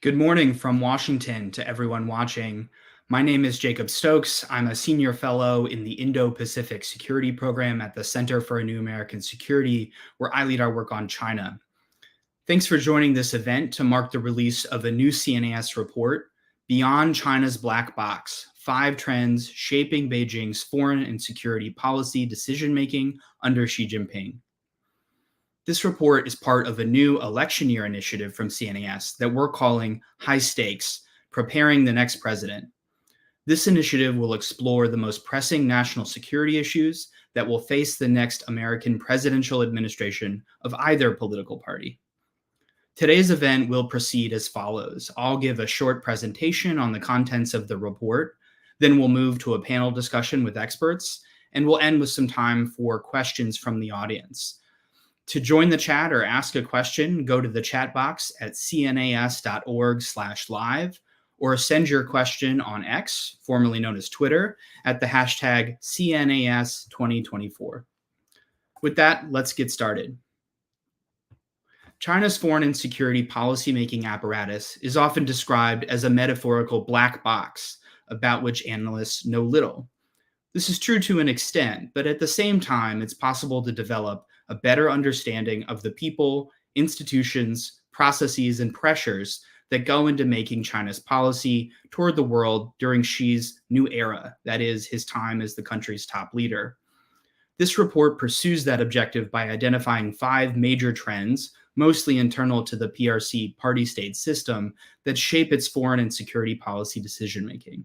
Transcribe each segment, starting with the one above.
Good morning from Washington to everyone watching. My name is Jacob Stokes. I'm a senior fellow in the Indo-Pacific Security Program at the Center for a New American Security, where I lead our work on China. Thanks for joining this event to mark the release of a new CNAS report, Beyond China's Black Box: 5 Trends Shaping Beijing's Foreign and Security Policy Decision-Making under Xi Jinping. This report is part of a new election year initiative from CNAS that we're calling High Stakes: Preparing the Next President. This initiative will explore the most pressing national security issues that will face the next American presidential administration of either political party. Today's event will proceed as follows. I'll give a short presentation on the contents of the report, then we'll move to a panel discussion with experts, and we'll end with some time for questions from the audience. To join the chat or ask a question, go to the chat box at cnas.org/live or send your question on X, formerly known as Twitter, at the hashtag CNAS2024. With that, let's get started. China's foreign and security policymaking apparatus is often described as a metaphorical black box about which analysts know little. This is true to an extent, but at the same time, it's possible to develop a better understanding of the people, institutions, processes, and pressures that go into making China's policy toward the world during Xi's new era, that is, his time as the country's top leader. This report pursues that objective by identifying 5 major trends, mostly internal to the PRC party-state system, that shape its foreign and security policy decision-making.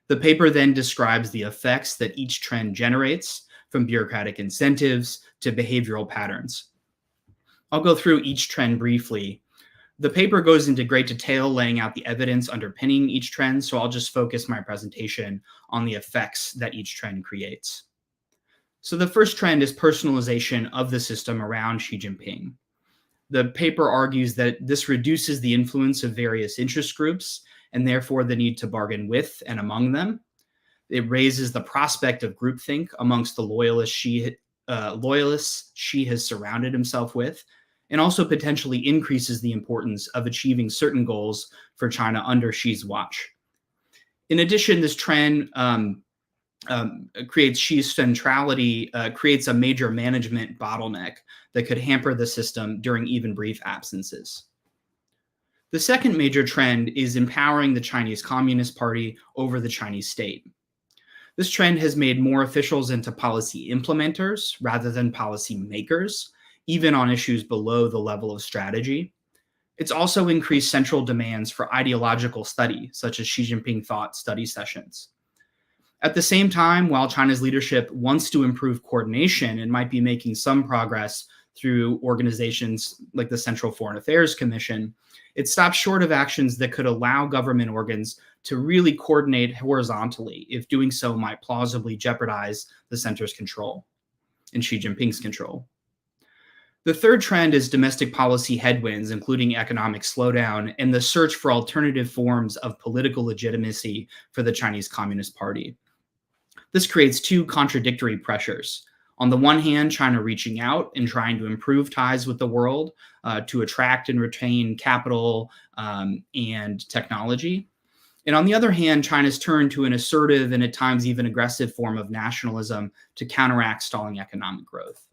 The paper then describes the effects that each trend generates, from bureaucratic incentives to behavioral patterns. I'll go through each trend briefly. The paper goes into great detail laying out the evidence underpinning each trend, so I'll just focus my presentation on the effects that each trend creates. So the first trend is personalization of the system around Xi Jinping. The paper argues that this reduces the influence of various interest groups and therefore the need to bargain with and among them. It raises the prospect of groupthink amongst the loyalists Xi has surrounded himself with, and also potentially increases the importance of achieving certain goals for China under Xi's watch. In addition, this trend creates Xi's centrality, creates a major management bottleneck that could hamper the system during even brief absences. The second major trend is empowering the Chinese Communist Party over the Chinese state. This trend has made more officials into policy implementers rather than policy makers, even on issues below the level of strategy. It's also increased central demands for ideological study, such as Xi Jinping thought study sessions. At the same time, while China's leadership wants to improve coordination and might be making some progress through organizations like the Central Foreign Affairs Commission, it stops short of actions that could allow government organs to really coordinate horizontally, if doing so might plausibly jeopardize the center's control and Xi Jinping's control. The third trend is domestic policy headwinds, including economic slowdown and the search for alternative forms of political legitimacy for the Chinese Communist Party. This creates 2 contradictory pressures. On the one hand, China reaching out and trying to improve ties with the world to attract and retain capital and technology. And on the other hand, China's turn to an assertive and at times even aggressive form of nationalism to counteract stalling economic growth.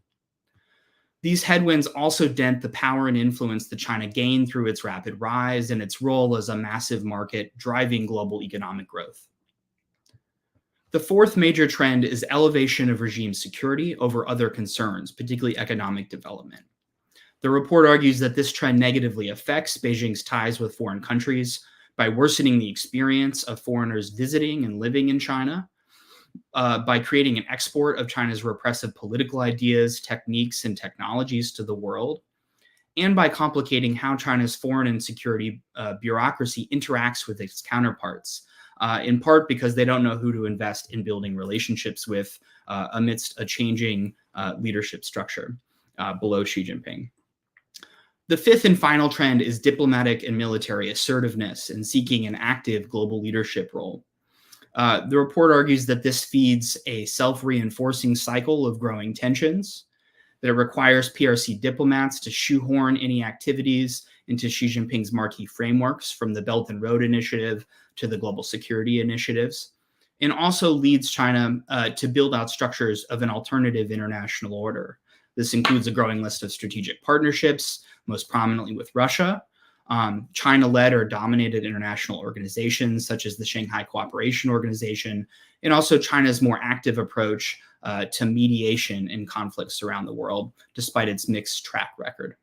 These headwinds also dent the power and influence that China gained through its rapid rise and its role as a massive market driving global economic growth. The fourth major trend is elevation of regime security over other concerns, particularly economic development. The report argues that this trend negatively affects Beijing's ties with foreign countries by worsening the experience of foreigners visiting and living in China, by creating an export of China's repressive political ideas, techniques, and technologies to the world, and by complicating how China's foreign and security bureaucracy interacts with its counterparts, in part because they don't know who to invest in building relationships with amidst a changing leadership structure below Xi Jinping. The fifth and final trend is diplomatic and military assertiveness and seeking an active global leadership role. The report argues that this feeds a self-reinforcing cycle of growing tensions, that it requires PRC diplomats to shoehorn any activities into Xi Jinping's marquee frameworks, from the Belt and Road Initiative to the global security initiatives, and also leads China to build out structures of an alternative international order. This includes a growing list of strategic partnerships, most prominently with Russia, China-led or dominated international organizations such as the Shanghai Cooperation Organization, and also China's more active approach to mediation in conflicts around the world, despite its mixed track record.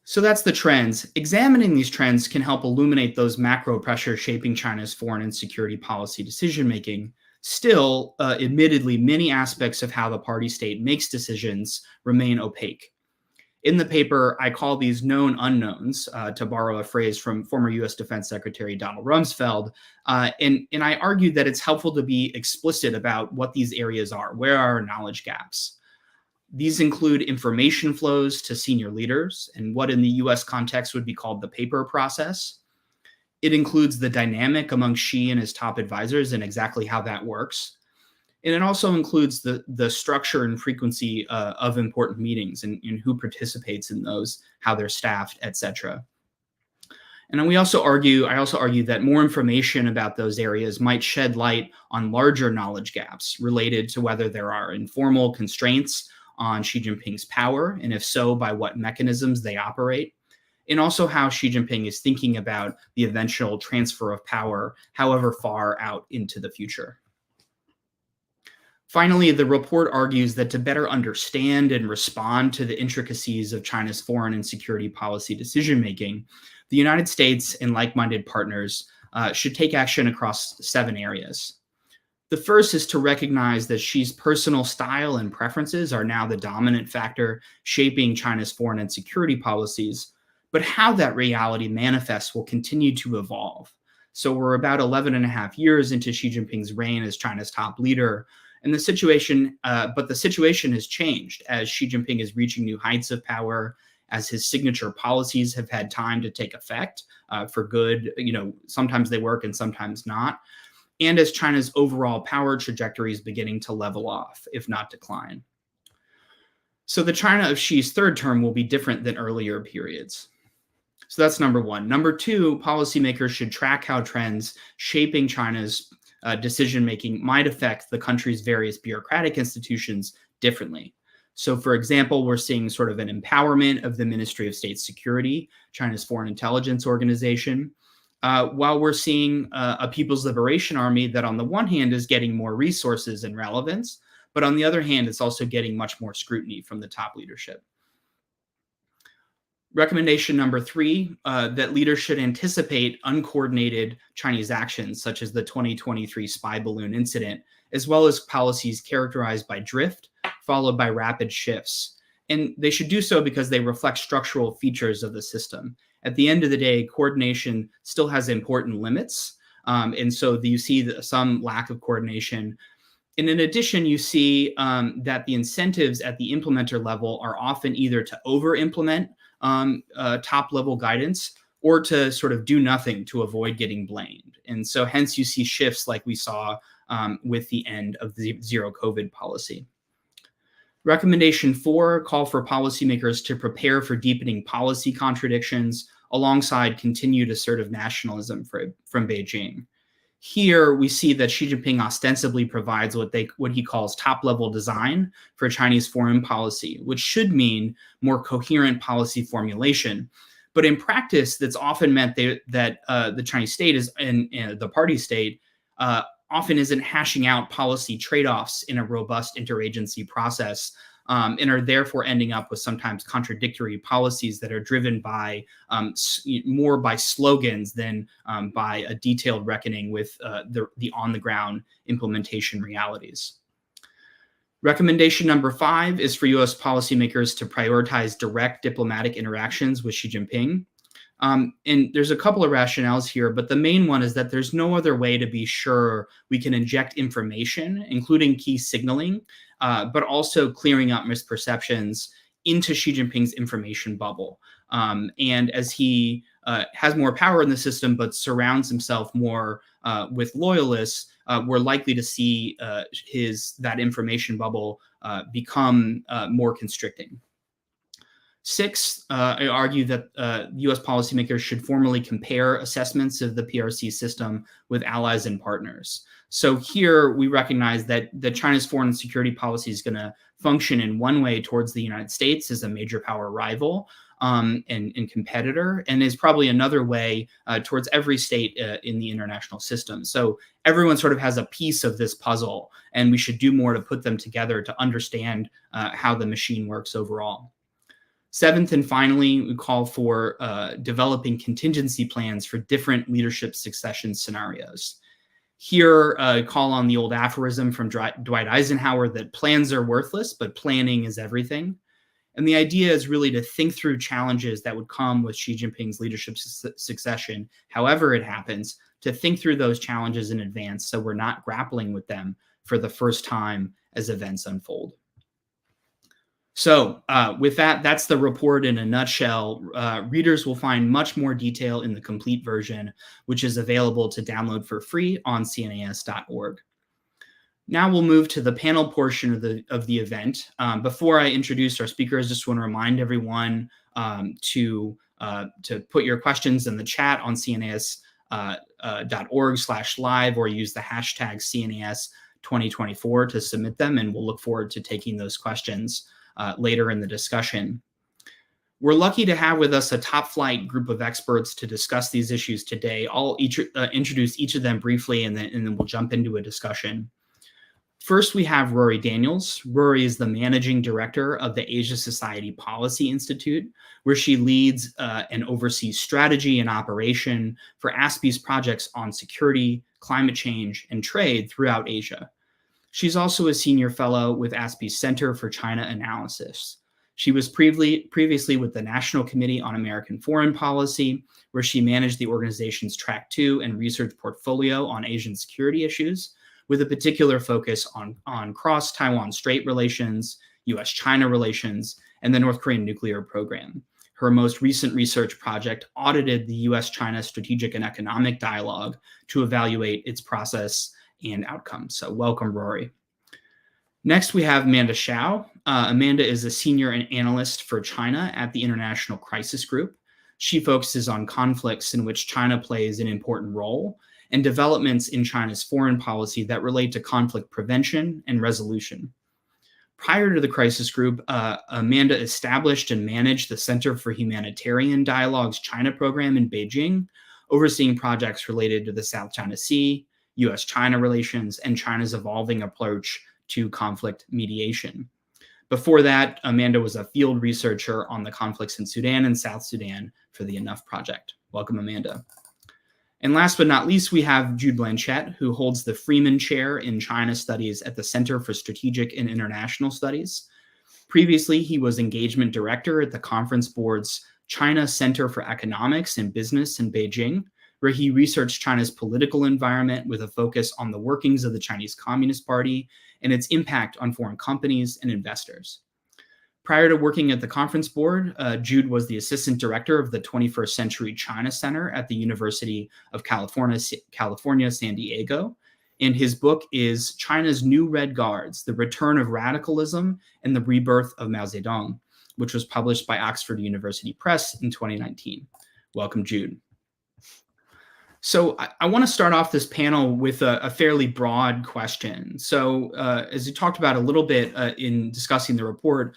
So that's the trends. Examining these trends can help illuminate those macro pressures shaping China's foreign and security policy decision-making. Still, admittedly, many aspects of how the party state makes decisions remain opaque. In the paper, I call these known unknowns, to borrow a phrase from former U.S. Defense Secretary Donald Rumsfeld, and I argued that it's helpful to be explicit about what these areas are. Where are our knowledge gaps? These include information flows to senior leaders and what in the US context would be called the paper process. It includes the dynamic among Xi and his top advisors and exactly how that works. And it also includes the structure and frequency of important meetings and who participates in those, how they're staffed, etc. And I also argue that more information about those areas might shed light on larger knowledge gaps related to whether there are informal constraints on Xi Jinping's power, and if so, by what mechanisms they operate, and also how Xi Jinping is thinking about the eventual transfer of power, however far out into the future. Finally, the report argues that to better understand and respond to the intricacies of China's foreign and security policy decision-making, the United States and like-minded partners should take action across 7 areas. The first is to recognize that Xi's personal style and preferences are now the dominant factor shaping China's foreign and security policies, but how that reality manifests will continue to evolve. So we're about 11 and a half years into Xi Jinping's reign as China's top leader, and the situation has changed as Xi Jinping is reaching new heights of power, as his signature policies have had time to take effect for good. Sometimes they work and sometimes not. And as China's overall power trajectory is beginning to level off, if not decline. So the China of Xi's third term will be different than earlier periods. So that's number one. Number two, policymakers should track how trends shaping China's decision-making might affect the country's various bureaucratic institutions differently. So for example, we're seeing sort of an empowerment of the Ministry of State Security, China's foreign intelligence organization, while we're seeing a People's Liberation Army that on the one hand is getting more resources and relevance, but on the other hand, it's also getting much more scrutiny from the top leadership. Recommendation number 3, that leaders should anticipate uncoordinated Chinese actions, such as the 2023 spy balloon incident, as well as policies characterized by drift, followed by rapid shifts. And they should do so because they reflect structural features of the system. At the end of the day, coordination still has important limits. And so you see some lack of coordination. And in addition, you see that the incentives at the implementer level are often either to over-implement top-level guidance or to sort of do nothing to avoid getting blamed. And so hence you see shifts like we saw with the end of the zero COVID policy. Recommendation 4, call for policymakers to prepare for deepening policy contradictions alongside continued assertive nationalism from Beijing. Here, we see that Xi Jinping ostensibly provides what he calls top-level design for Chinese foreign policy, which should mean more coherent policy formulation. But in practice, that's often meant that the Chinese state and the party state often isn't hashing out policy trade-offs in a robust interagency process, and are therefore ending up with sometimes contradictory policies that are driven by more by slogans than by a detailed reckoning with the on-the-ground implementation realities. Recommendation number 5 is for U.S. policymakers to prioritize direct diplomatic interactions with Xi Jinping. And there's a couple of rationales here, but the main one is that there's no other way to be sure we can inject information, including key signaling, but also clearing up misperceptions into Xi Jinping's information bubble. And as he has more power in the system, but surrounds himself more with loyalists, we're likely to see that information bubble become more constricting. 6, I argue that U.S. policymakers should formally compare assessments of the PRC system with allies and partners. So here we recognize that China's foreign and security policy is going to function in one way towards the United States as a major power rival and competitor, and is probably another way towards every state in the international system. So everyone sort of has a piece of this puzzle, and we should do more to put them together to understand how the machine works overall. 7th, and finally, we call for developing contingency plans for different leadership succession scenarios. Here, call on the old aphorism from Dwight Eisenhower that plans are worthless, but planning is everything. And the idea is really to think through challenges that would come with Xi Jinping's leadership succession, however it happens, to think through those challenges in advance so we're not grappling with them for the first time as events unfold. So with that, that's the report in a nutshell. Readers will find much more detail in the complete version, which is available to download for free on CNAS.org. Now we'll move to the panel portion of the event. Before I introduce our speakers, I just want to remind everyone to put your questions in the chat on CNAS.org/live or use the hashtag CNAS 2024 to submit them, and we'll look forward to taking those questions later in the discussion. We're lucky to have with us a top flight group of experts to discuss these issues today. I'll introduce each of them briefly, and then we'll jump into a discussion. First, we have Rorry Daniels. Rorry is the managing director of the Asia Society Policy Institute, where she leads and oversees strategy and operation for ASPI's projects on security, climate change, and trade throughout Asia. She's also a senior fellow with ASPI's Center for China Analysis. She was previously with the National Committee on American Foreign Policy, where she managed the organization's Track 2 and research portfolio on Asian security issues, with a particular focus on cross-Taiwan Strait relations, U.S.-China relations, and the North Korean nuclear program. Her most recent research project audited the U.S.-China strategic and economic dialogue to evaluate its process and outcomes. So welcome, Rorry. Next, we have Amanda Hsaio. Amanda is a senior analyst for China at the International Crisis Group. She focuses on conflicts in which China plays an important role and developments in China's foreign policy that relate to conflict prevention and resolution. Prior to the Crisis Group, Amanda established and managed the Center for Humanitarian Dialogue's China program in Beijing, overseeing projects related to the South China Sea, U.S.-China relations, and China's evolving approach to conflict mediation. Before that, Amanda was a field researcher on the conflicts in Sudan and South Sudan for the Enough Project. Welcome, Amanda. And last but not least, we have Jude Blanchette, who holds the Freeman Chair in China Studies at the Center for Strategic and International Studies. Previously, he was engagement director at the Conference Board's China Center for Economics and Business in Beijing, where he researched China's political environment with a focus on the workings of the Chinese Communist Party and its impact on foreign companies and investors. Prior to working at the Conference Board, Jude was the assistant director of the 21st Century China Center at the University of California, San Diego. And his book is China's New Red Guards, The Return of Radicalism and the Rebirth of Mao Zedong, which was published by Oxford University Press in 2019. Welcome, Jude. So I want to start off this panel with a fairly broad question. So as you talked about a little bit in discussing the report,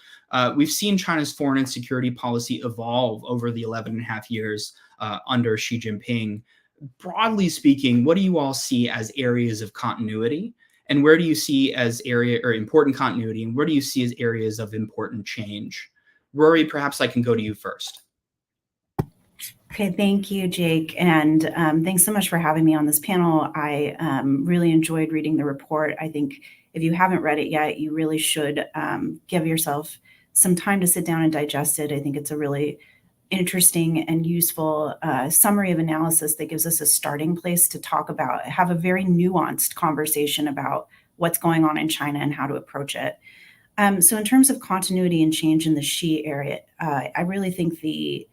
we've seen China's foreign and security policy evolve over the 11 and a half years under Xi Jinping. Broadly speaking, what do you all see as areas of continuity? And where do you see as important continuity? And where do you see as areas of important change? Rorry, perhaps I can go to you first. Okay, thank you, Jake. And thanks so much for having me on this panel. I really enjoyed reading the report. I think if you haven't read it yet, you really should give yourself some time to sit down and digest it. I think it's a really interesting and useful summary of analysis that gives us a starting place to talk about, have a very nuanced conversation about what's going on in China and how to approach it. So in terms of continuity and change in the Xi area, I really think the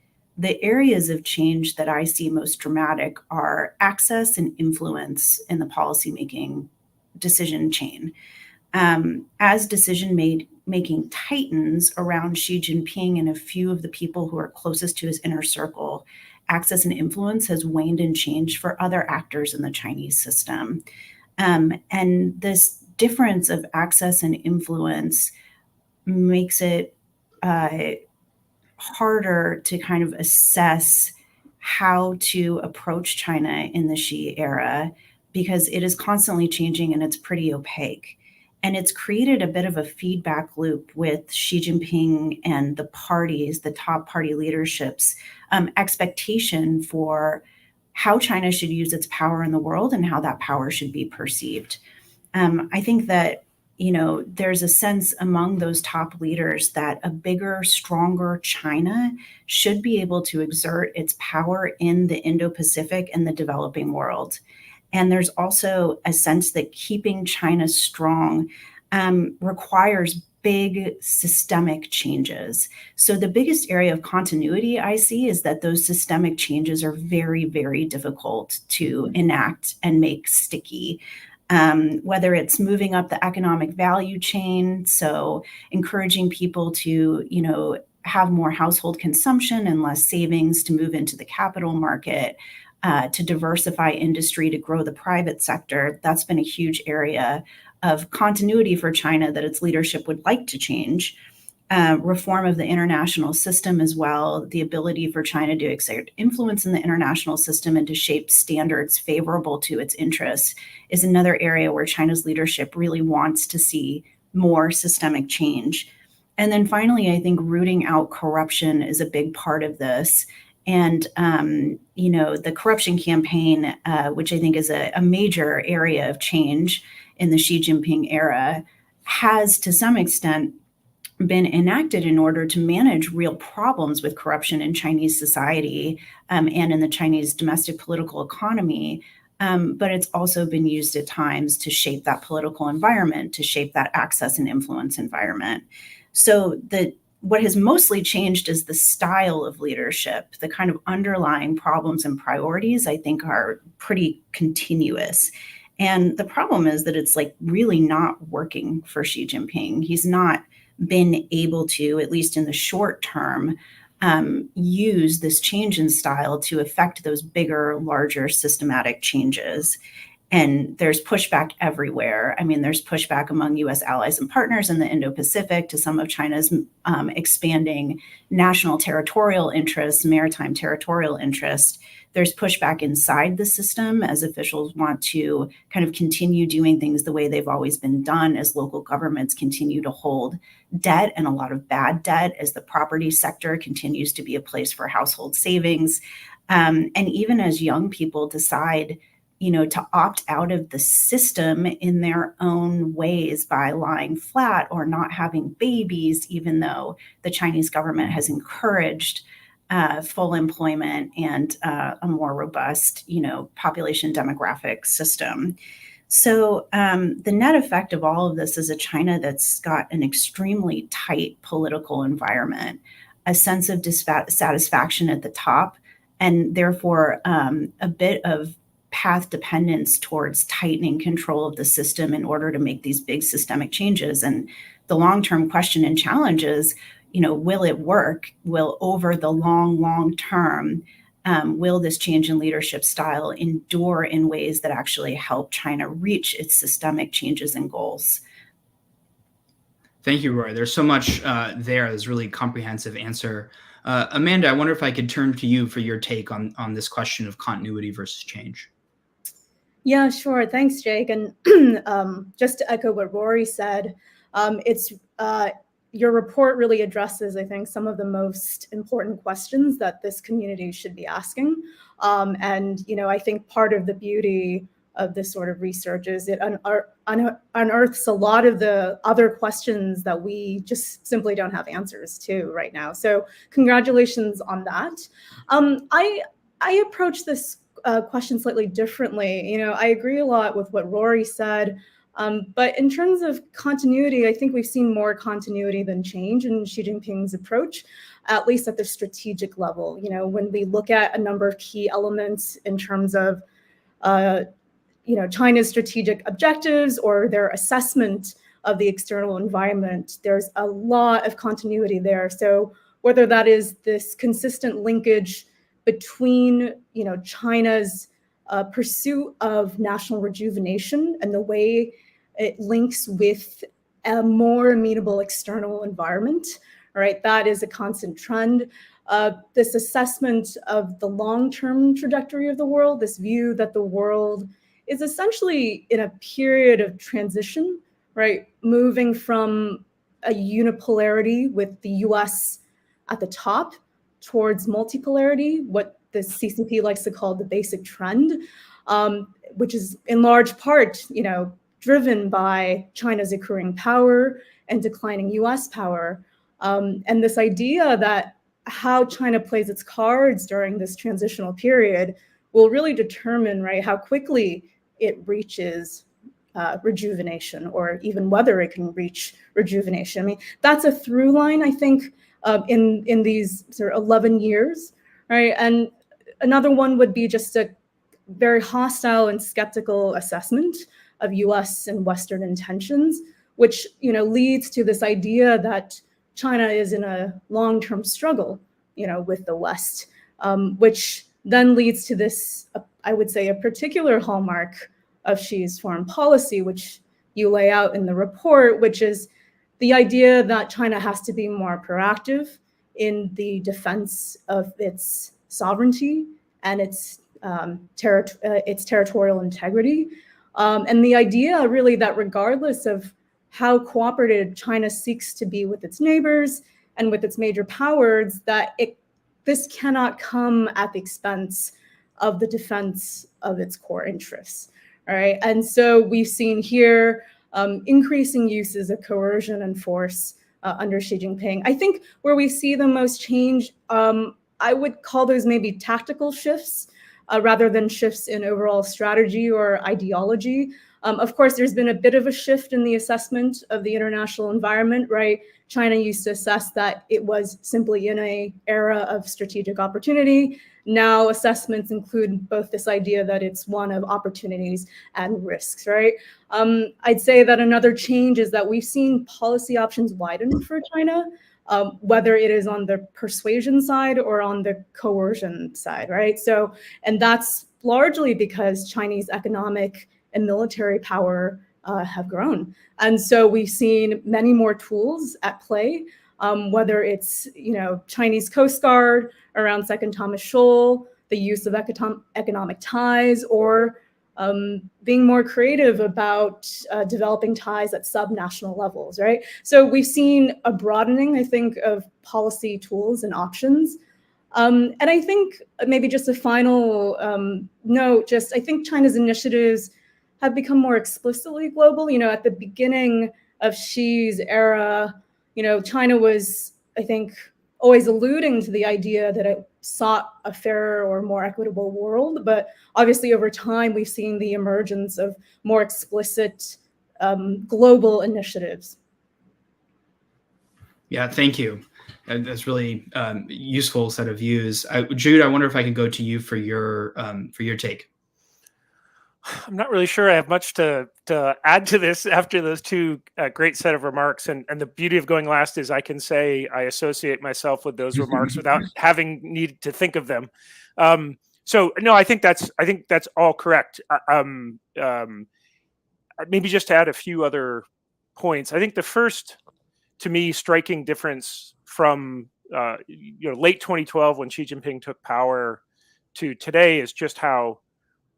areas of change that I see most dramatic are access and influence in the policymaking decision chain. As decision making tightens around Xi Jinping and a few of the people who are closest to his inner circle, access and influence has waned and changed for other actors in the Chinese system. And this difference of access and influence makes it harder to kind of assess how to approach China in the Xi era, because it is constantly changing and it's pretty opaque. And it's created a bit of a feedback loop with Xi Jinping and the parties, the top party leadership's expectation for how China should use its power in the world and how that power should be perceived. I think that, there's a sense among those top leaders that a bigger, stronger China should be able to exert its power in the Indo-Pacific and the developing world. And there's also a sense that keeping China strong requires big systemic changes. So the biggest area of continuity I see is that those systemic changes are very, very difficult to enact and make sticky. Whether it's moving up the economic value chain, so encouraging people to, have more household consumption and less savings to move into the capital market, to diversify industry, to grow the private sector. That's been a huge area of continuity for China that its leadership would like to change. Reform of the international system as well, the ability for China to exert influence in the international system and to shape standards favorable to its interests is another area where China's leadership really wants to see more systemic change. And then finally, I think rooting out corruption is a big part of this. And, the corruption campaign, which I think is a major area of change in the Xi Jinping era, has to some extent been enacted in order to manage real problems with corruption in Chinese society and in the Chinese domestic political economy. But it's also been used at times to shape that political environment, to shape that access and influence environment. So what has mostly changed is the style of leadership. The kind of underlying problems and priorities, I think, are pretty continuous. And the problem is that it's really not working for Xi Jinping. He's not been able to, at least in the short term, use this change in style to affect those bigger, larger systematic changes. And there's pushback everywhere. I mean, there's pushback among U.S. allies and partners in the Indo-Pacific to some of China's expanding national territorial interests, maritime territorial interest. There's pushback inside the system as officials want to kind of continue doing things the way they've always been done, as local governments continue to hold debt and a lot of bad debt, as the property sector continues to be a place for household savings. And even as young people decide to opt out of the system in their own ways by lying flat or not having babies, even though the Chinese government has encouraged full employment and a more robust, population demographic system. So the net effect of all of this is a China that's got an extremely tight political environment, a sense of dissatisfaction at the top, and therefore a bit of path dependence towards tightening control of the system in order to make these big systemic changes. And the long-term question and challenge is, will it work? Will over the long term, will this change in leadership style endure in ways that actually help China reach its systemic changes and goals? Thank you, Roy. There's so much there. There's really comprehensive answer. Amanda, I wonder if I could turn to you for your take on this question of continuity versus change. Yeah, sure. Thanks, Jake. And just to echo what Rory said, your report really addresses, I think, some of the most important questions that this community should be asking. And I think part of the beauty of this sort of research is it unearths a lot of the other questions that we just simply don't have answers to right now. So congratulations on that. I approach this question slightly differently. I agree a lot with what Rory said, but in terms of continuity, I think we've seen more continuity than change in Xi Jinping's approach, at least at the strategic level. When we look at a number of key elements in terms of China's strategic objectives or their assessment of the external environment, there's a lot of continuity there. So whether that is this consistent linkage between, China's pursuit of national rejuvenation and the way it links with a more amenable external environment, right? That is a constant trend. This assessment of the long-term trajectory of the world, this view that the world is essentially in a period of transition, right? Moving from a unipolarity with the US at the top towards multipolarity, what the CCP likes to call the basic trend, which is in large part, driven by China's accruing power and declining US power. And this idea that how China plays its cards during this transitional period will really determine, right, how quickly it reaches rejuvenation, or even whether it can reach rejuvenation. I mean, that's a through line, I think, in these sort of 11 years, right? And another one would be just a very hostile and skeptical assessment of US and Western intentions, which, leads to this idea that China is in a long-term struggle, with the West, which then leads to this, I would say, a particular hallmark of Xi's foreign policy, which you lay out in the report, which is the idea that China has to be more proactive in the defense of its sovereignty and its territorial integrity. And the idea really that regardless of how cooperative China seeks to be with its neighbors and with its major powers, that this cannot come at the expense of the defense of its core interests. All right. And so we've seen here increasing uses of coercion and force under Xi Jinping. I think where we see the most change, I would call those maybe tactical shifts rather than shifts in overall strategy or ideology. Of course, there's been a bit of a shift in the assessment of the international environment, right? China used to assess that it was simply in an era of strategic opportunity. Now assessments include both this idea that it's one of opportunities and risks, right? I'd say that another change is that we've seen policy options widen for China, whether it is on the persuasion side or on the coercion side, right? So, and that's largely because Chinese economic and military power have grown. And so we've seen many more tools at play, whether it's, Chinese Coast Guard around Second Thomas Shoal, the use of economic ties, or being more creative about developing ties at subnational levels, right? So we've seen a broadening, I think, of policy tools and options. And I think maybe just a final note, I think China's initiatives have become more explicitly global. At the beginning of Xi's era, China was, I think, always alluding to the idea that it sought a fairer or more equitable world. But obviously over time, we've seen the emergence of more explicit global initiatives. Yeah, thank you. That's really useful set of views. Jude, I wonder if I can go to you for your take. I'm not really sure I have much to add to this after those two great set of remarks. And the beauty of going last is I can say I associate myself with those remarks without having needed to think of them. So no, I think that's all correct. Maybe just to add a few other points. I think the first, to me, striking difference from late 2012 when Xi Jinping took power to today is just how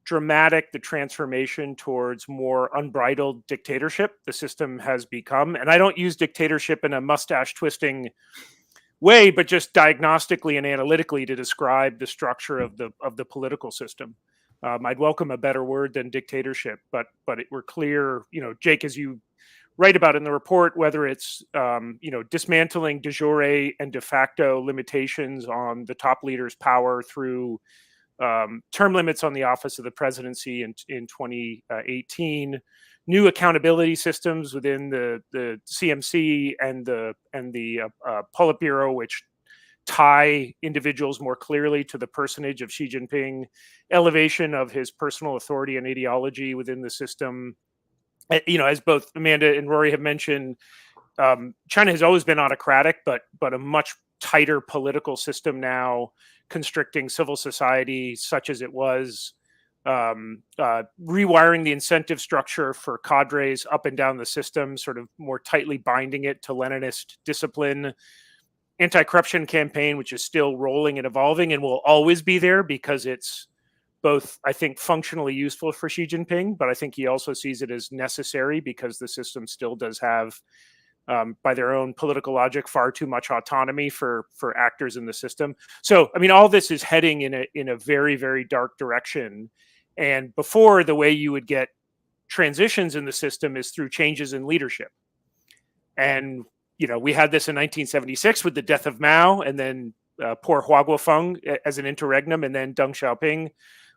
dramatic the transformation towards more unbridled dictatorship the system has become. And I don't use dictatorship in a mustache twisting way, but just diagnostically and analytically to describe the structure of the political system. I'd welcome a better word than dictatorship, but we're clear, Jake, as you write about in the report, whether it's dismantling de jure and de facto limitations on the top leader's power through term limits on the office of the presidency in 2018, new accountability systems within the CMC and the Politburo, which tie individuals more clearly to the personage of Xi Jinping, elevation of his personal authority and ideology within the system, as both Amanda and Rorry have mentioned, China has always been autocratic, but a much tighter political system now, constricting civil society such as it was, rewiring the incentive structure for cadres up and down the system, sort of more tightly binding it to Leninist discipline, anti-corruption campaign, which is still rolling and evolving and will always be there because it's both, I think, functionally useful for Xi Jinping, but I think he also sees it as necessary because the system still does have, by their own political logic, far too much autonomy for actors in the system. So, I mean, all this is heading in a very, very dark direction. And before, the way you would get transitions in the system is through changes in leadership. And, we had this in 1976 with the death of Mao, and then poor Hua Guofeng as an interregnum, and then Deng Xiaoping.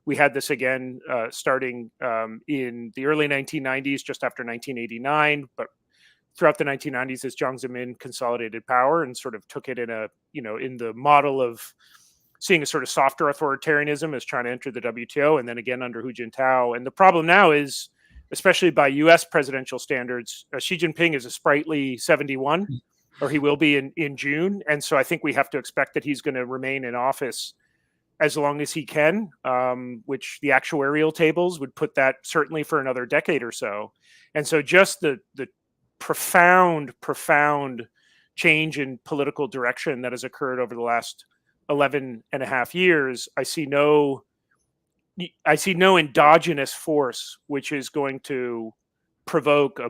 We had this again starting in the early 1990s, just after 1989, but throughout the 1990s as Jiang Zemin consolidated power and sort of took it in in the model of seeing a sort of softer authoritarianism as China entered the WTO, and then again under Hu Jintao. And the problem now is, especially by US presidential standards, Xi Jinping is a sprightly 71, or he will be in June. And so I think we have to expect that he's going to remain in office as long as he can, which the actuarial tables would put that certainly for another decade or so. And so just the profound change in political direction that has occurred over the last 11 and a half years, I see no endogenous force which is going to provoke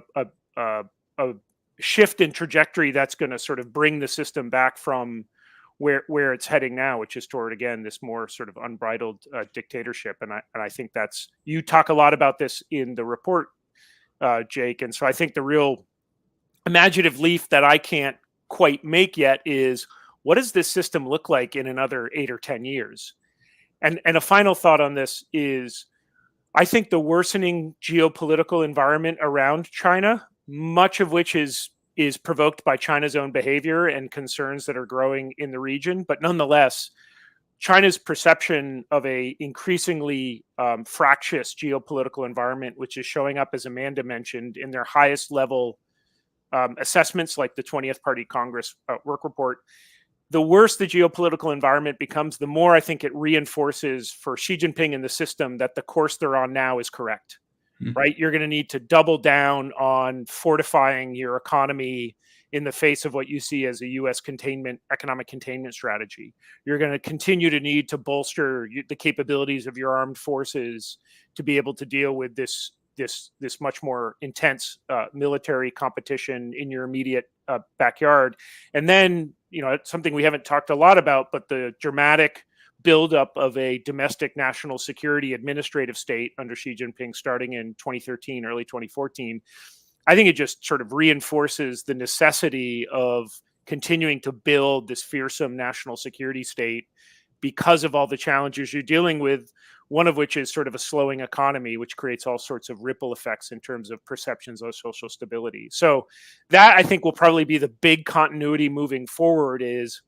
a shift in trajectory that's going to sort of bring the system back from where it's heading now, which is toward, again, this more sort of unbridled dictatorship. And I think you talk a lot about this in the report, Jake. And so I think the real imaginative leap that I can't quite make yet is, what does this system look like in another 8 or 10 years? And a final thought on this is, I think the worsening geopolitical environment around China, much of which is provoked by China's own behavior and concerns that are growing in the region, but nonetheless, China's perception of a increasingly fractious geopolitical environment, which is showing up, as Amanda mentioned, in their highest level assessments like the 20th Party Congress work report. The worse the geopolitical environment becomes, the more I think it reinforces for Xi Jinping and the system that the course they're on now is correct, right? You're going to need to double down on fortifying your economy in the face of what you see as a U.S. economic containment strategy. You're going to continue to need to bolster the capabilities of your armed forces to be able to deal with this much more intense military competition in your immediate backyard. And then, it's something we haven't talked a lot about, but the dramatic buildup of a domestic national security administrative state under Xi Jinping starting in 2013, early 2014. I think it just sort of reinforces the necessity of continuing to build this fearsome national security state because of all the challenges you're dealing with, one of which is sort of a slowing economy, which creates all sorts of ripple effects in terms of perceptions of social stability. So that, I think, will probably be the big continuity moving forward, is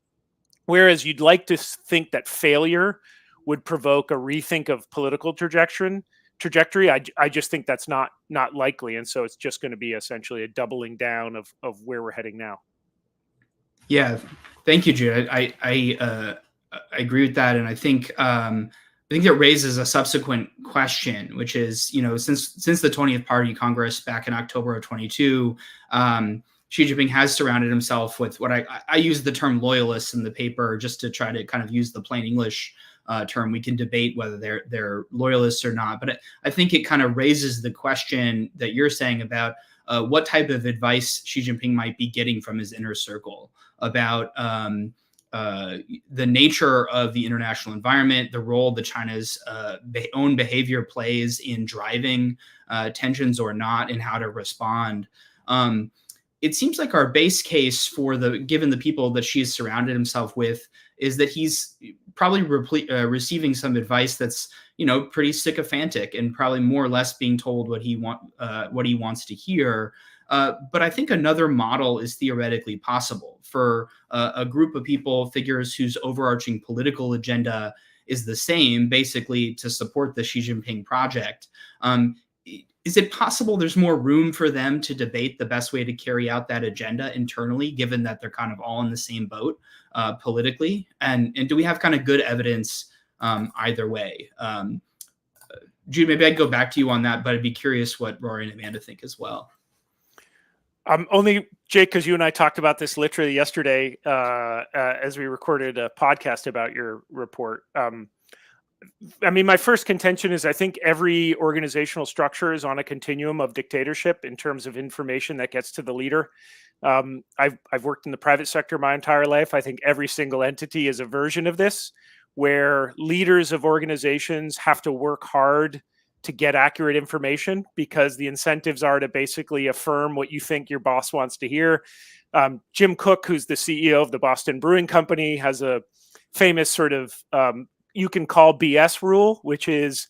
whereas you'd like to think that failure would provoke a rethink of political trajectory, I just think that's not likely. And so it's just going to be essentially a doubling down of where we're heading now. Yeah, thank you, Jude. I agree with that. And I think it raises a subsequent question, which is, since the 20th Party Congress back in October of 22, Xi Jinping has surrounded himself with what I use the term loyalists in the paper just to try to kind of use the plain English term. We can debate whether they're loyalists or not, but I think it kind of raises the question that you're saying about what type of advice Xi Jinping might be getting from his inner circle about the nature of the international environment, the role that China's own behavior plays in driving tensions or not, and how to respond. It seems like our base case given the people that she's surrounded himself with, is that he's probably receiving some advice that's pretty sycophantic and probably more or less being told what he wants to hear. But I think another model is theoretically possible for a group of figures whose overarching political agenda is the same, basically to support the Xi Jinping project. is it possible there's more room for them to debate the best way to carry out that agenda internally, given that they're kind of all in the same boat politically? And do we have kind of good evidence either way? Jude, maybe I'd go back to you on that, but I'd be curious what Rorry and Amanda think as well. Only, Jake, because you and I talked about this literally yesterday as we recorded a podcast about your report. I mean, my first contention is I think every organizational structure is on a continuum of dictatorship in terms of information that gets to the leader. I've worked in the private sector my entire life. I think every single entity is a version of this, where leaders of organizations have to work hard to get accurate information because the incentives are to basically affirm what you think your boss wants to hear. Jim Cook, who's the CEO of the Boston Brewing Company, has a famous sort of you can call BS rule, which is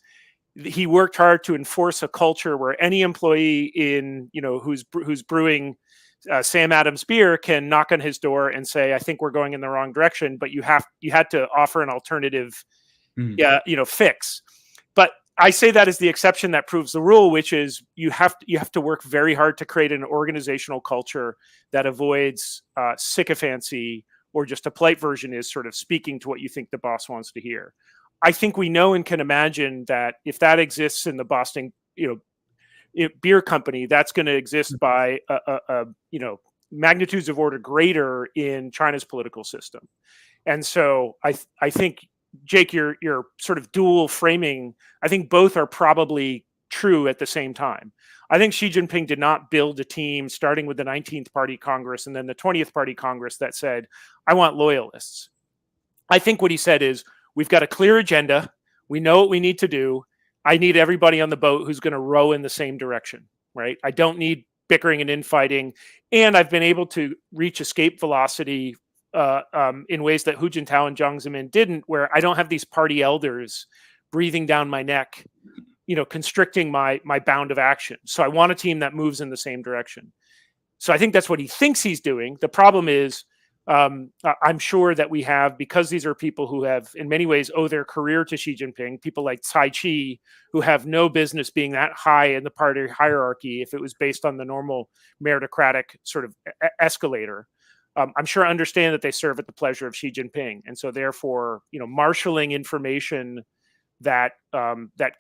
he worked hard to enforce a culture where any employee in, who's brewing Sam Adams beer can knock on his door and say, I think we're going in the wrong direction, but you had to offer an alternative, fix. But I say that as the exception that proves the rule, which is you have to work very hard to create an organizational culture that avoids sycophancy, or just a polite version is sort of speaking to what you think the boss wants to hear. I think we know and can imagine that if that exists in the Boston, beer company, that's going to exist by magnitudes of order greater in China's political system. And so I think, Jake, your sort of dual framing, I think both are probably true at the same time. I think Xi Jinping did not build a team starting with the 19th Party Congress and then the 20th Party Congress that said, I want loyalists. I think what he said is, we've got a clear agenda. We know what we need to do. I need everybody on the boat who's going to row in the same direction, right? I don't need bickering and infighting. And I've been able to reach escape velocity in ways that Hu Jintao and Jiang Zemin didn't, where I don't have these party elders breathing down my neck, constricting my bound of action. So I want a team that moves in the same direction. So I think that's what he thinks he's doing. The problem is, I'm sure that we have, because these are people who have in many ways owe their career to Xi Jinping, people like Cai Chi, who have no business being that high in the party hierarchy if it was based on the normal meritocratic sort of escalator. I'm sure understand that they serve at the pleasure of Xi Jinping. And so therefore, marshaling information that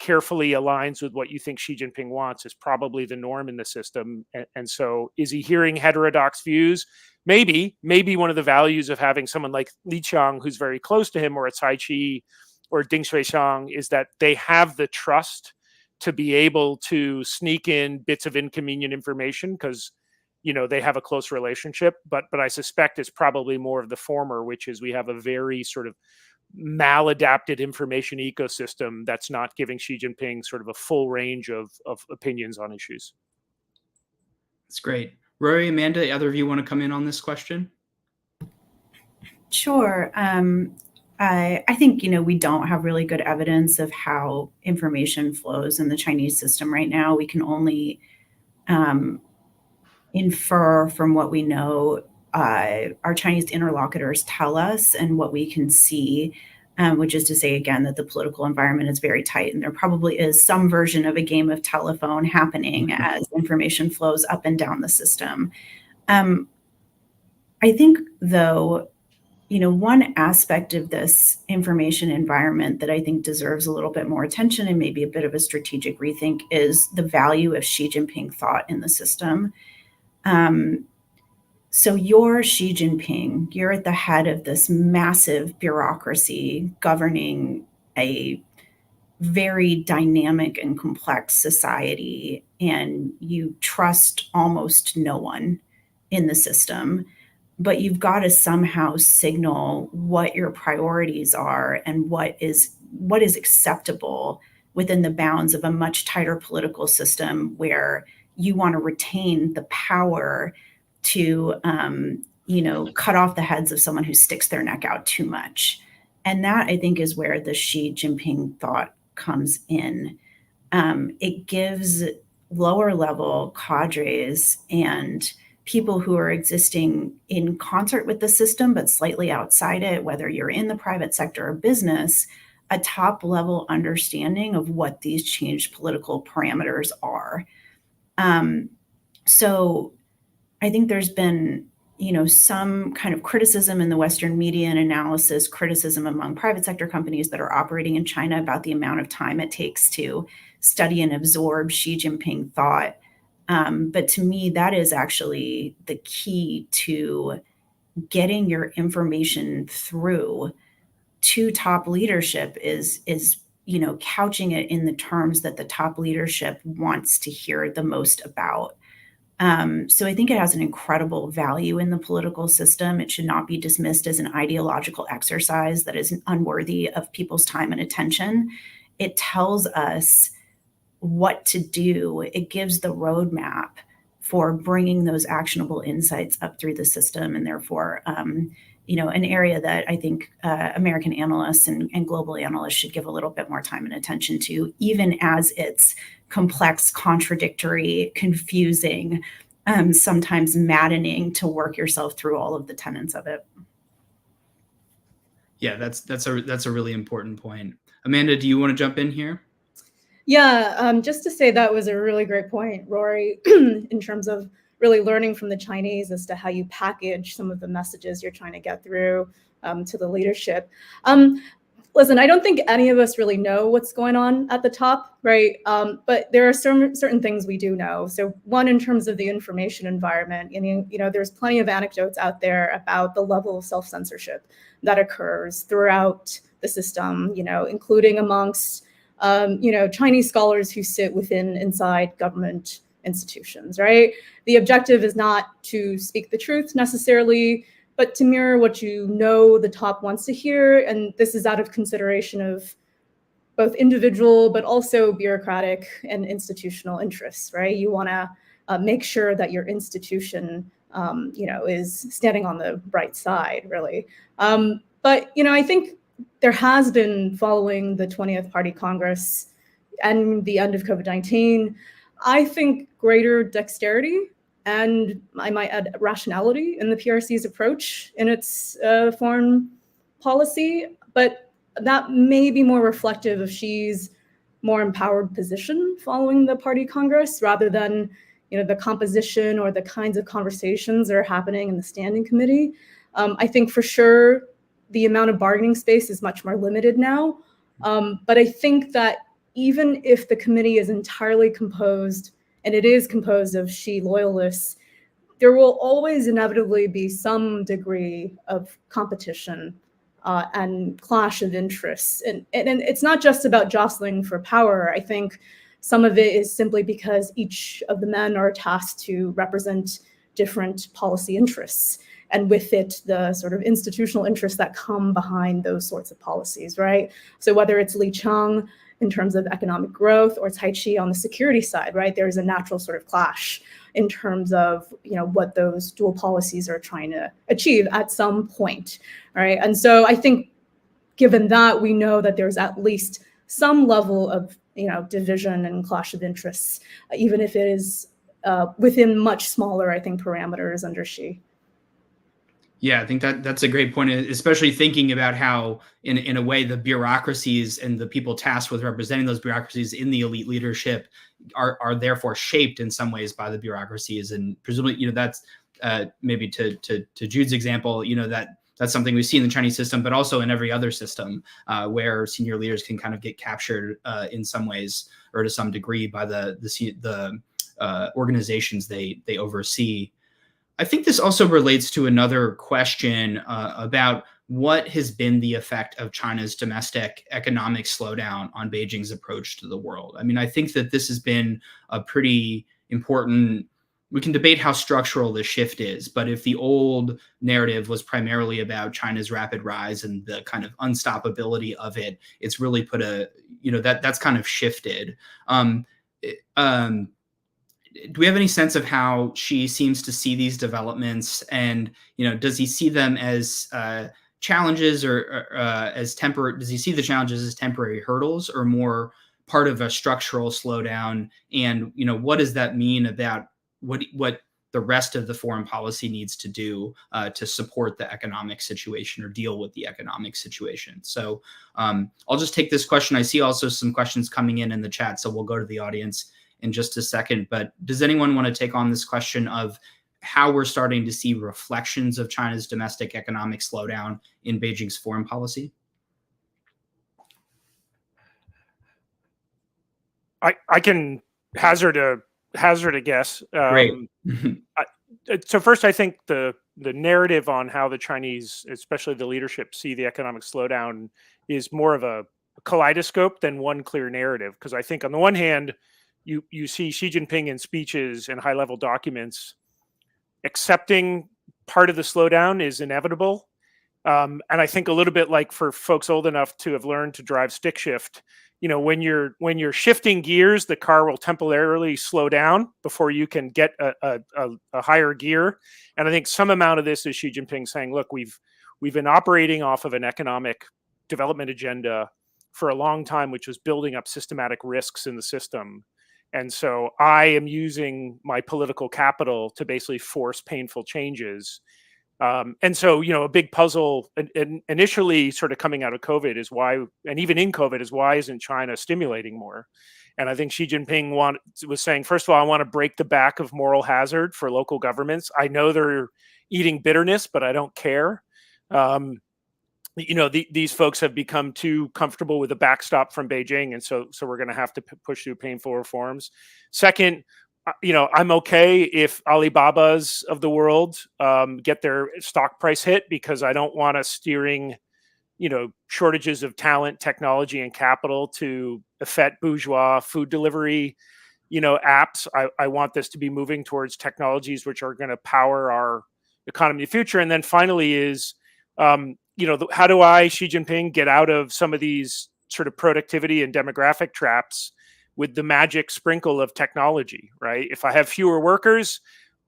carefully aligns with what you think Xi Jinping wants is probably the norm in the system. And so is he hearing heterodox views? Maybe one of the values of having someone like Li Qiang, who's very close to him, or a Cai Chi or Ding Xuexiang, is that they have the trust to be able to sneak in bits of inconvenient information because, they have a close relationship. But I suspect it's probably more of the former, which is we have a very sort of maladapted information ecosystem that's not giving Xi Jinping sort of a full range of opinions on issues. That's great. Rorry, Amanda, either of you want to come in on this question? Sure. I think, we don't have really good evidence of how information flows in the Chinese system right now. We can only infer from what we know our Chinese interlocutors tell us and what we can see, which is to say, again, that the political environment is very tight, and there probably is some version of a game of telephone happening as information flows up and down the system. I think, though, one aspect of this information environment that I think deserves a little bit more attention and maybe a bit of a strategic rethink is the value of Xi Jinping thought in the system. So you're Xi Jinping, you're at the head of this massive bureaucracy governing a very dynamic and complex society, and you trust almost no one in the system, but you've got to somehow signal what your priorities are and what is acceptable within the bounds of a much tighter political system where you want to retain the power to, cut off the heads of someone who sticks their neck out too much. And that, I think, is where the Xi Jinping thought comes in. It gives lower level cadres and people who are existing in concert with the system, but slightly outside it, whether you're in the private sector or business, a top level understanding of what these changed political parameters are. So I think there's been, some kind of criticism in the Western media and analysis, criticism among private sector companies that are operating in China about the amount of time it takes to study and absorb Xi Jinping thought. But to me, that is actually the key to getting your information through to top leadership is couching it in the terms that the top leadership wants to hear the most about. So I think it has an incredible value in the political system. It should not be dismissed as an ideological exercise that is unworthy of people's time and attention. It tells us what to do. It gives the roadmap for bringing those actionable insights up through the system, and therefore, an area that I think American analysts and global analysts should give a little bit more time and attention to, even as it's complex, contradictory, confusing, sometimes maddening to work yourself through all of the tenets of it. Yeah, that's a really important point. Amanda, do you want to jump in here? Yeah, just to say that was a really great point, Rorry, in terms of really learning from the Chinese as to how you package some of the messages you're trying to get through to the leadership. Listen, I don't think any of us really know what's going on at the top, right? But there are certain things we do know. So one, in terms of the information environment, there's plenty of anecdotes out there about the level of self-censorship that occurs throughout the system, including amongst Chinese scholars who sit inside government institutions, right? The objective is not to speak the truth necessarily, but to mirror what the top wants to hear. And this is out of consideration of both individual, but also bureaucratic and institutional interests, right? You want to make sure that your institution, is standing on the right side, really. But, I think there has been, following the 20th Party Congress and the end of COVID-19, I think greater dexterity and I might add rationality in the PRC's approach in its foreign policy, but that may be more reflective of Xi's more empowered position following the Party Congress rather than the composition or the kinds of conversations that are happening in the Standing Committee. I think for sure the amount of bargaining space is much more limited now. But I think that even if the committee is entirely composed, and it is composed of Xi loyalists, there will always inevitably be some degree of competition and clash of interests. And it's not just about jostling for power. I think some of it is simply because each of the men are tasked to represent different policy interests, and with it, the sort of institutional interests that come behind those sorts of policies, right? So whether it's Li Cheng in terms of economic growth or Tai Chi on the security side, right? There's a natural sort of clash in terms of, what those dual policies are trying to achieve at some point, right? And so I think given that, we know that there's at least some level of, division and clash of interests, even if it is within much smaller, I think, parameters under Xi. Yeah, I think that's a great point, especially thinking about how, in a way, the bureaucracies and the people tasked with representing those bureaucracies in the elite leadership are therefore shaped in some ways by the bureaucracies, and presumably, that's maybe to Jude's example, that's something we see in the Chinese system, but also in every other system where senior leaders can kind of get captured in some ways or to some degree by the organizations they oversee. I think this also relates to another question about what has been the effect of China's domestic economic slowdown on Beijing's approach to the world. I mean, I think that this has been a pretty important, we can debate how structural this shift is, but if the old narrative was primarily about China's rapid rise and the kind of unstoppability of it, it's really put that's kind of shifted. Do we have any sense of how Xi seems to see these developments, and does he see them as challenges or as temporary? Does he see the challenges as temporary hurdles or more part of a structural slowdown? And what does that mean about what the rest of the foreign policy needs to do to support the economic situation or deal with the economic situation. So I'll just take this question. I see also some questions coming in the chat, so we'll go to the audience in just a second. But does anyone want to take on this question of how we're starting to see reflections of China's domestic economic slowdown in Beijing's foreign policy? I can hazard a guess. Great. So first, I think the narrative on how the Chinese, especially the leadership, see the economic slowdown is more of a kaleidoscope than one clear narrative. Because I think on the one hand, you see Xi Jinping in speeches and high-level documents accepting part of the slowdown is inevitable. And I think a little bit like for folks old enough to have learned to drive stick shift, when you're shifting gears, the car will temporarily slow down before you can get a higher gear. And I think some amount of this is Xi Jinping saying, look, we've been operating off of an economic development agenda for a long time, which was building up systematic risks in the system. And so I am using my political capital to basically force painful changes. And so, a big puzzle initially sort of coming out of COVID is why, and even in COVID, is why isn't China stimulating more? And I think Xi Jinping was saying, first of all, I want to break the back of moral hazard for local governments. I know they're eating bitterness, but I don't care. These folks have become too comfortable with a backstop from Beijing. And so we're going to have to push through painful reforms. Second, I'm okay if Alibabas of the world get their stock price hit, because I don't want us steering, shortages of talent, technology, and capital to effete bourgeois food delivery, apps. I want this to be moving towards technologies which are going to power our economy in the future. And then finally is, how do I, Xi Jinping, get out of some of these sort of productivity and demographic traps with the magic sprinkle of technology, right? If I have fewer workers,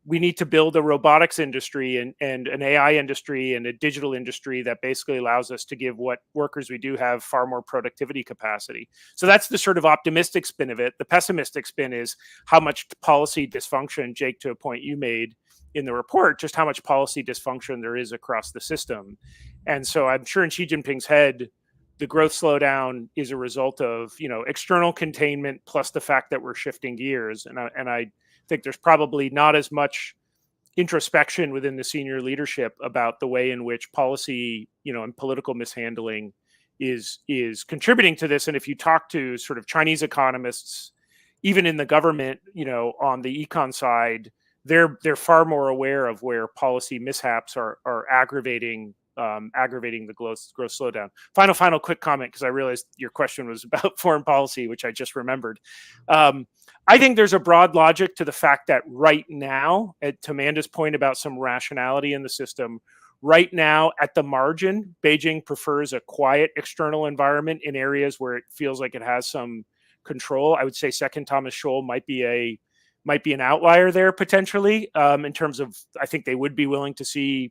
we need to build a robotics industry and an AI industry and a digital industry that basically allows us to give what workers we do have far more productivity capacity. So that's the sort of optimistic spin of it. The pessimistic spin is how much policy dysfunction, Jake, to a point you made in the report, just how much policy dysfunction there is across the system. And so I'm sure in Xi Jinping's head, the growth slowdown is a result of, external containment plus the fact that we're shifting gears. And I think there's probably not as much introspection within the senior leadership about the way in which policy, and political mishandling is contributing to this. And if you talk to sort of Chinese economists, even in the government, on the econ side, they're far more aware of where policy mishaps are aggravating the growth slowdown. Final quick comment, because I realized your question was about foreign policy, which I just remembered. I think there's a broad logic to the fact that right now, to Amanda's point about some rationality in the system, right now at the margin, Beijing prefers a quiet external environment in areas where it feels like it has some control. I would say Second Thomas Scholl might be an outlier there potentially, in terms of, I think they would be willing to see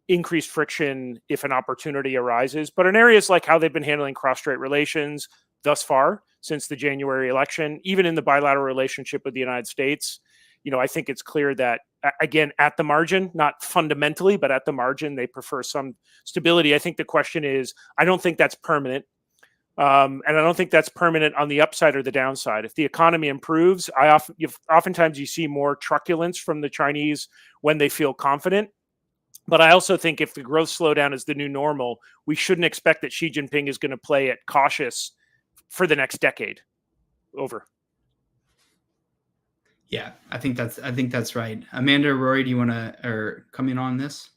increased friction if an opportunity arises. But in areas like how they've been handling cross-strait relations thus far since the January election, even in the bilateral relationship with the United States, I think it's clear that, again, at the margin, not fundamentally, but at the margin, they prefer some stability. I think the question is, I don't think that's permanent. And I don't think that's permanent on the upside or the downside. If the economy improves, oftentimes you see more truculence from the Chinese when they feel confident. But I also think if the growth slowdown is the new normal, we shouldn't expect that Xi Jinping is going to play it cautious for the next decade. Over. Yeah, I think that's right. Amanda, Rorry, do you want to come in on this?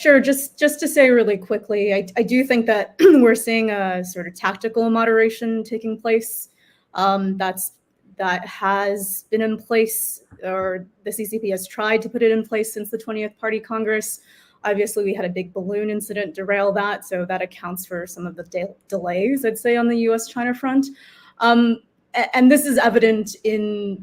Sure. Just to say really quickly, I do think that we're seeing a sort of tactical moderation taking place. That has been in place, or the CCP has tried to put it in place since the 20th Party Congress. Obviously, we had a big balloon incident derail that, so that accounts for some of the delays, I'd say, on the U.S.-China front. And this is evident in,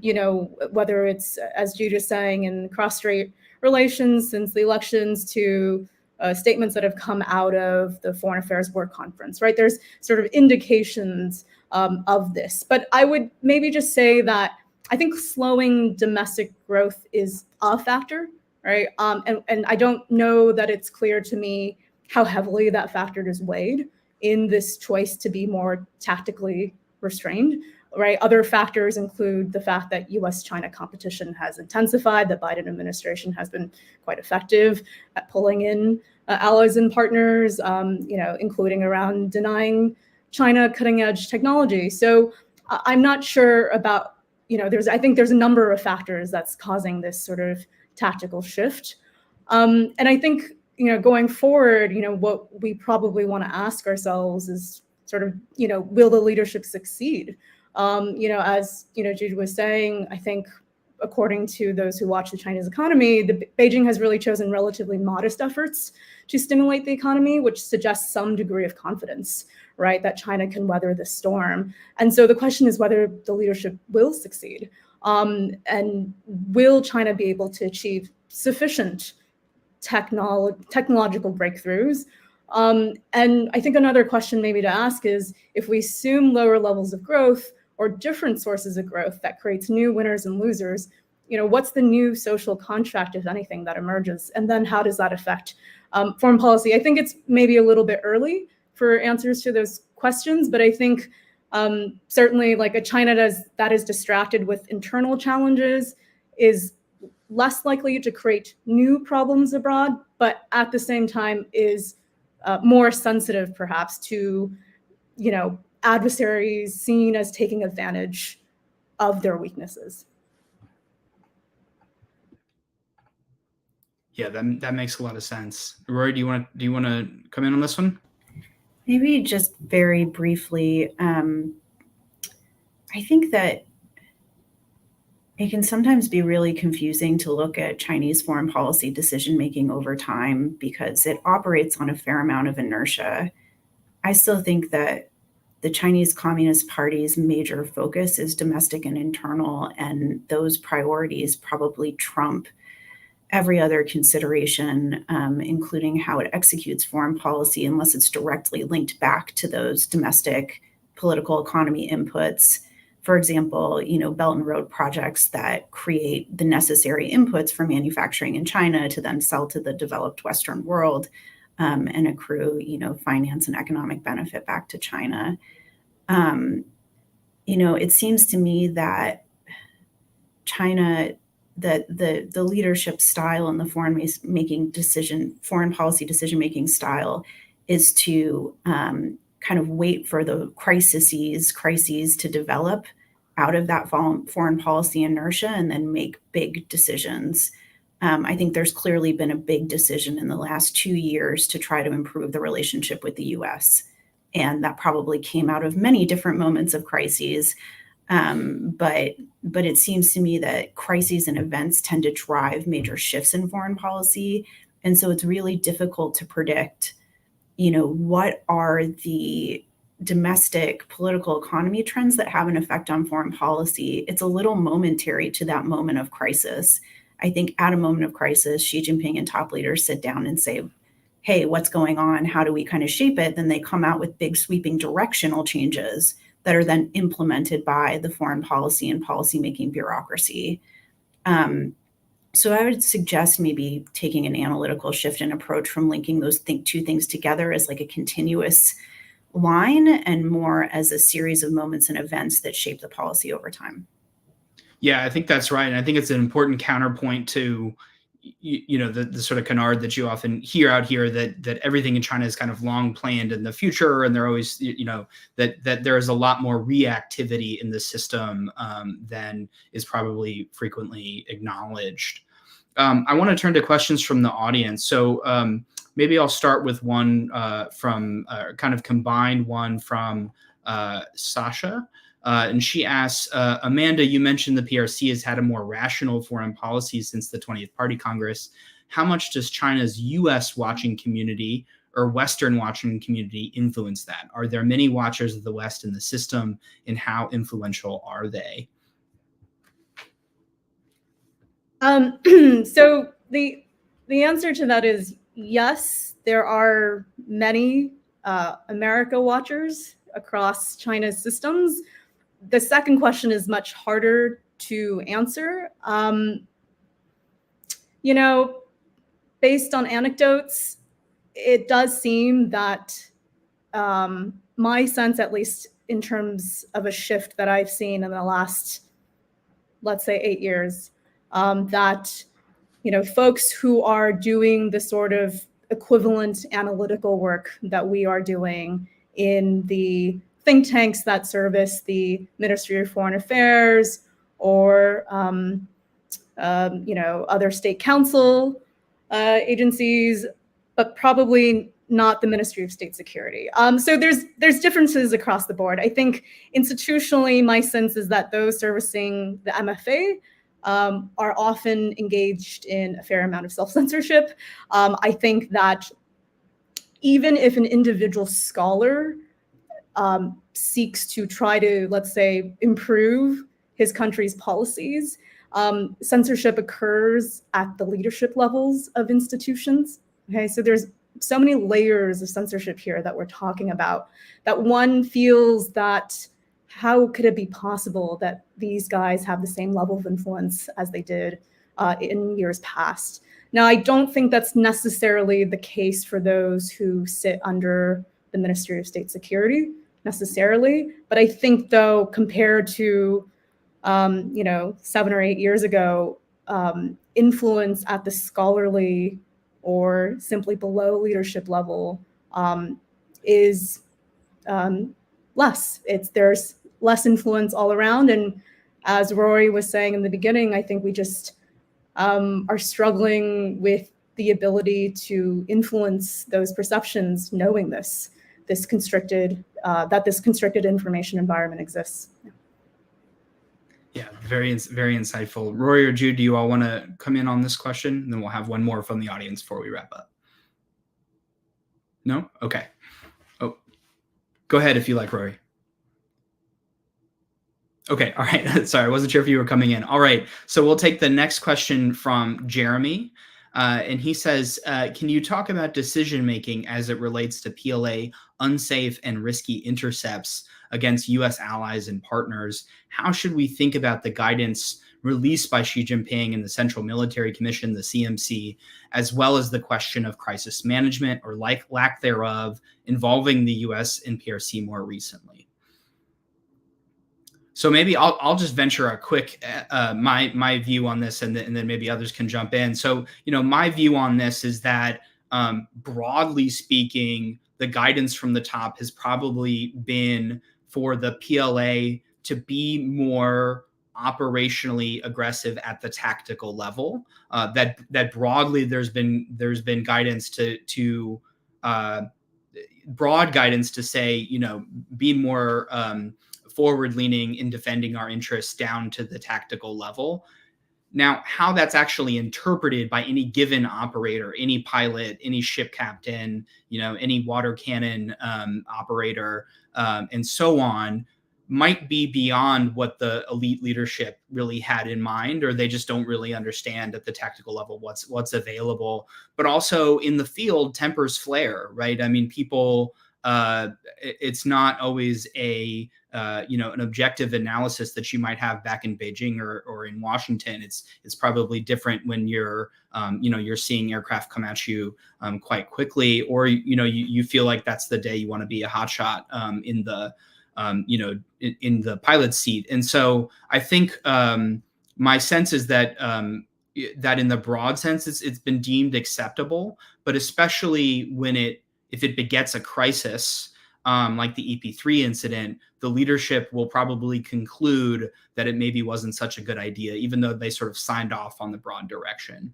whether it's, as Jude is saying, in cross-strait relations since the elections to statements that have come out of the Foreign Affairs Work Conference, right? There's sort of indications of this. But I would maybe just say that I think slowing domestic growth is a factor, right? And I don't know that it's clear to me how heavily that factor is weighed in this choice to be more tactically restrained, right? Other factors include the fact that US-China competition has intensified, the Biden administration has been quite effective at pulling in allies and partners, including around denying China cutting-edge technology. So I'm not sure about, I think there's a number of factors that's causing this sort of tactical shift. And I think, going forward, what we probably want to ask ourselves is sort of, will the leadership succeed? As, Jude was saying, I think according to those who watch the Chinese economy, Beijing has really chosen relatively modest efforts to stimulate the economy, which suggests some degree of confidence, right, that China can weather this storm. And so the question is whether the leadership will succeed, and will China be able to achieve sufficient technological breakthroughs? And I think another question maybe to ask is, if we assume lower levels of growth or different sources of growth that creates new winners and losers, what's the new social contract, if anything, that emerges? And then how does that affect foreign policy? I think it's maybe a little bit early for answers to those questions, but I think certainly like a China that is distracted with internal challenges is less likely to create new problems abroad, but at the same time is more sensitive perhaps to, adversaries seen as taking advantage of their weaknesses. Yeah, that makes a lot of sense. Rorry, do you want to come in on this one? Maybe just very briefly, I think that it can sometimes be really confusing to look at Chinese foreign policy decision-making over time because it operates on a fair amount of inertia. I still think that the Chinese Communist Party's major focus is domestic and internal, and those priorities probably trump every other consideration, including how it executes foreign policy, unless it's directly linked back to those domestic political economy inputs. For example, Belt and Road projects that create the necessary inputs for manufacturing in China to then sell to the developed Western world and accrue, finance and economic benefit back to China. It seems to me that China, that the leadership style and the foreign policy decision-making style is to kind of wait for the crises to develop out of that foreign policy inertia and then make big decisions. I think there's clearly been a big decision in the last 2 years to try to improve the relationship with the US. And that probably came out of many different moments of crises. But it seems to me that crises and events tend to drive major shifts in foreign policy. And so it's really difficult to predict, what are the domestic political economy trends that have an effect on foreign policy. It's a little momentary to that moment of crisis. I think at a moment of crisis, Xi Jinping and top leaders sit down and say, hey, what's going on? How do we kind of shape it? Then they come out with big sweeping directional changes that are then implemented by the foreign policy and policymaking bureaucracy. So I would suggest maybe taking an analytical shift in approach from linking those two things together as like a continuous line and more as a series of moments and events that shape the policy over time. Yeah, I think that's right. And I think it's an important counterpoint to, the sort of canard that you often hear out here that everything in China is kind of long planned in the future. And they're always, that there is a lot more reactivity in the system than is probably frequently acknowledged. I want to turn to questions from the audience. So maybe I'll start with one from kind of combined one from Sasha. And she asks, Amanda, you mentioned the PRC has had a more rational foreign policy since the 20th Party Congress. How much does China's US watching community or Western watching community influence that? Are there many watchers of the West in the system, and how influential are they? So the answer to that is yes, there are many America watchers across China's systems. The second question is much harder to answer. You know, based on anecdotes, it does seem that my sense, at least in terms of a shift that I've seen in the last, let's say, 8 years, that, you know, folks who are doing the sort of equivalent analytical work that we are doing in the think tanks that service the Ministry of Foreign Affairs or you know, other state council agencies, but probably not the Ministry of State Security. So there's differences across the board. I think institutionally, my sense is that those servicing the MFA are often engaged in a fair amount of self-censorship. I think that even if an individual scholar seeks to try to, let's say, improve his country's policies, censorship occurs at the leadership levels of institutions. Okay, so there's so many layers of censorship here that we're talking about, that one feels that how could it be possible that these guys have the same level of influence as they did in years past? Now, I don't think that's necessarily the case for those who sit under the Ministry of State Security necessarily, but I think, though, compared to you know, 7 or 8 years ago, influence at the scholarly or simply below leadership level is less. There's less influence all around. And as Rorry was saying in the beginning, I think we just are struggling with the ability to influence those perceptions, knowing this constricted, that this constricted information environment exists. Yeah, very insightful. Rorry or Jude, do you all want to come in on this question? And then we'll have one more from the audience before we wrap up. No? Okay. Oh, go ahead if you like, Rorry. Okay, all right. Sorry, I wasn't sure if you were coming in. All right, so we'll take the next question from Jeremy. And he says, can you talk about decision-making as it relates to PLA unsafe and risky intercepts against U.S. allies and partners? How should we think about the guidance released by Xi Jinping and the Central Military Commission, the CMC, as well as the question of crisis management or lack thereof involving the U.S. and PRC more recently? So maybe I'll just venture a quick my view on this, and then maybe others can jump in. So, you know, my view on this is that broadly speaking, the guidance from the top has probably been for the PLA to be more operationally aggressive at the tactical level. That broadly there's been guidance to broad guidance to say, you know, be more forward-leaning in defending our interests down to the tactical level. Now, how that's actually interpreted by any given operator, any pilot, any ship captain, you know, any water cannon operator, and so on, might be beyond what the elite leadership really had in mind, or they just don't really understand at the tactical level what's available. But also in the field, tempers flare, right? I mean, people. It's not always a you know, an objective analysis that you might have back in Beijing or in Washington. It's probably different when you're you know, you're seeing aircraft come at you quite quickly, or you know, you feel like that's the day you want to be a hotshot in the you know, in the pilot's seat. And so I think my sense is that that in the broad sense it's been deemed acceptable, but especially when if it begets a crisis, like the EP3 incident, the leadership will probably conclude that it maybe wasn't such a good idea, even though they sort of signed off on the broad direction.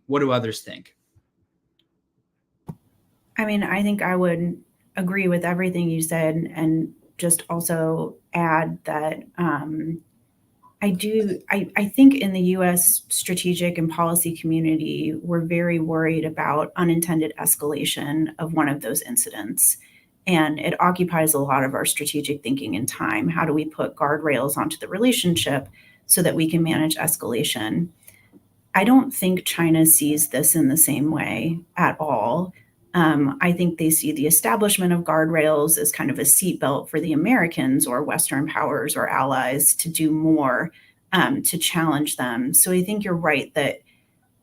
What do others think? I mean, I think I would agree with everything you said, and just also add that I think in the U.S. strategic and policy community, we're very worried about unintended escalation of one of those incidents. And it occupies a lot of our strategic thinking and time. How do we put guardrails onto the relationship so that we can manage escalation? I don't think China sees this in the same way at all. I think they see the establishment of guardrails as kind of a seatbelt for the Americans or Western powers or allies to do more to challenge them. So I think you're right that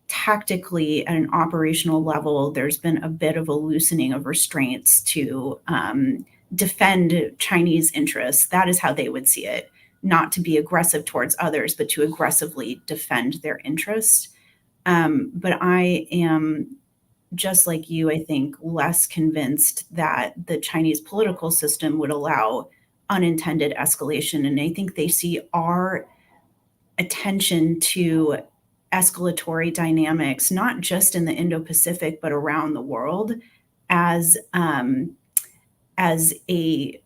tactically at an operational level, there's been a bit of a loosening of restraints to defend Chinese interests. That is how they would see it, not to be aggressive towards others, but to aggressively defend their interests. But I am, just like you, I think, less convinced that the Chinese political system would allow unintended escalation. And I think they see our attention to escalatory dynamics, not just in the Indo-Pacific, but around the world, as a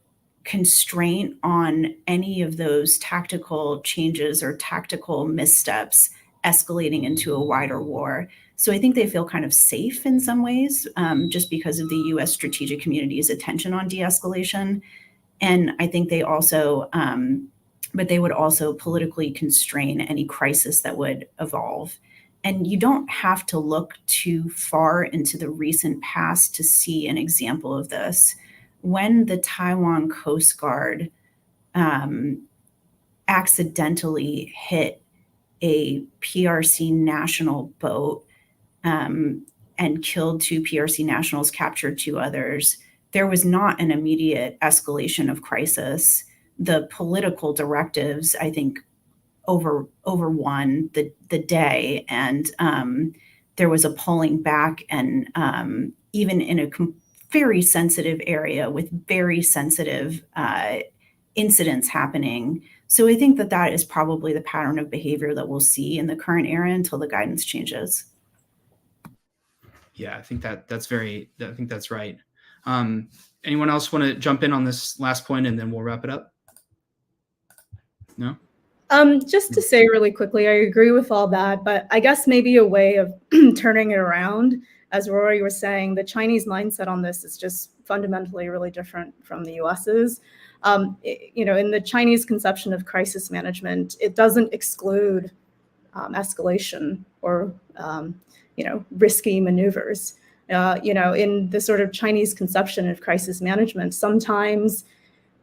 constraint on any of those tactical changes or tactical missteps escalating into a wider war. So I think they feel kind of safe in some ways, just because of the U.S. strategic community's attention on de-escalation. And I think they also, but they would also politically constrain any crisis that would evolve. And you don't have to look too far into the recent past to see an example of this. When the Taiwan Coast Guard accidentally hit a PRC national boat and killed 2 PRC nationals, captured 2 others, there was not an immediate escalation of crisis. The political directives, I think, overwon the day, and there was a pulling back, and even in a very sensitive area with very sensitive incidents happening. So I think that is probably the pattern of behavior that we'll see in the current era until the guidance changes. Yeah, I think that's right. Anyone else want to jump in on this last point, and then we'll wrap it up? No? Just to say really quickly, I agree with all that, but I guess maybe a way of turning it around, as Rorry was saying, the Chinese mindset on this is just fundamentally really different from the US's. In the Chinese conception of crisis management, it doesn't exclude escalation or, risky maneuvers. In the sort of Chinese conception of crisis management, sometimes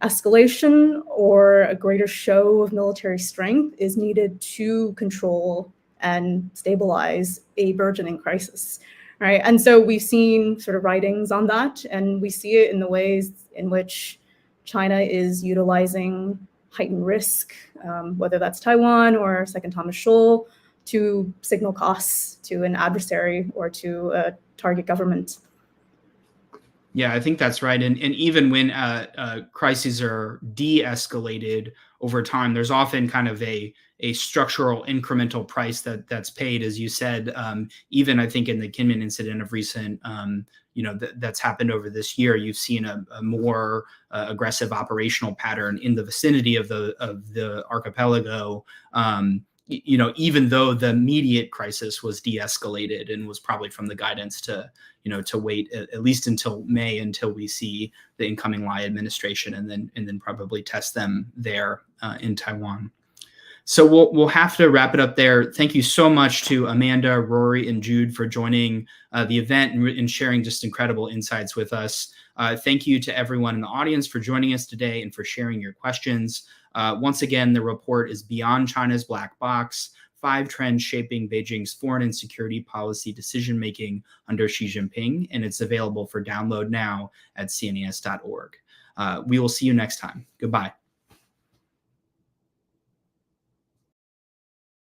escalation or a greater show of military strength is needed to control and stabilize a burgeoning crisis, right? And so we've seen sort of writings on that, and we see it in the ways in which China is utilizing heightened risk, whether that's Taiwan or Second Thomas Shoal, to signal costs to an adversary or to a target government. Yeah, I think that's right. And even when crises are de-escalated over time, there's often kind of a structural incremental price that's paid, as you said. Even I think in the Kinmen incident of recent, that's happened over this year, you've seen a more aggressive operational pattern in the vicinity of the archipelago. Even though the immediate crisis was de-escalated and was probably from the guidance to wait at least until May, until we see the incoming Lai administration, and then probably test them there in Taiwan. So we'll have to wrap it up there. Thank you so much to Amanda, Rorry, and Jude for joining the event and sharing just incredible insights with us. Thank you to everyone in the audience for joining us today and for sharing your questions. Once again, the report is Beyond China's Black Box: 5 Trends Shaping Beijing's Foreign and Security Policy Decision-Making Under Xi Jinping, and it's available for download now at cnas.org. We will see you next time. Goodbye.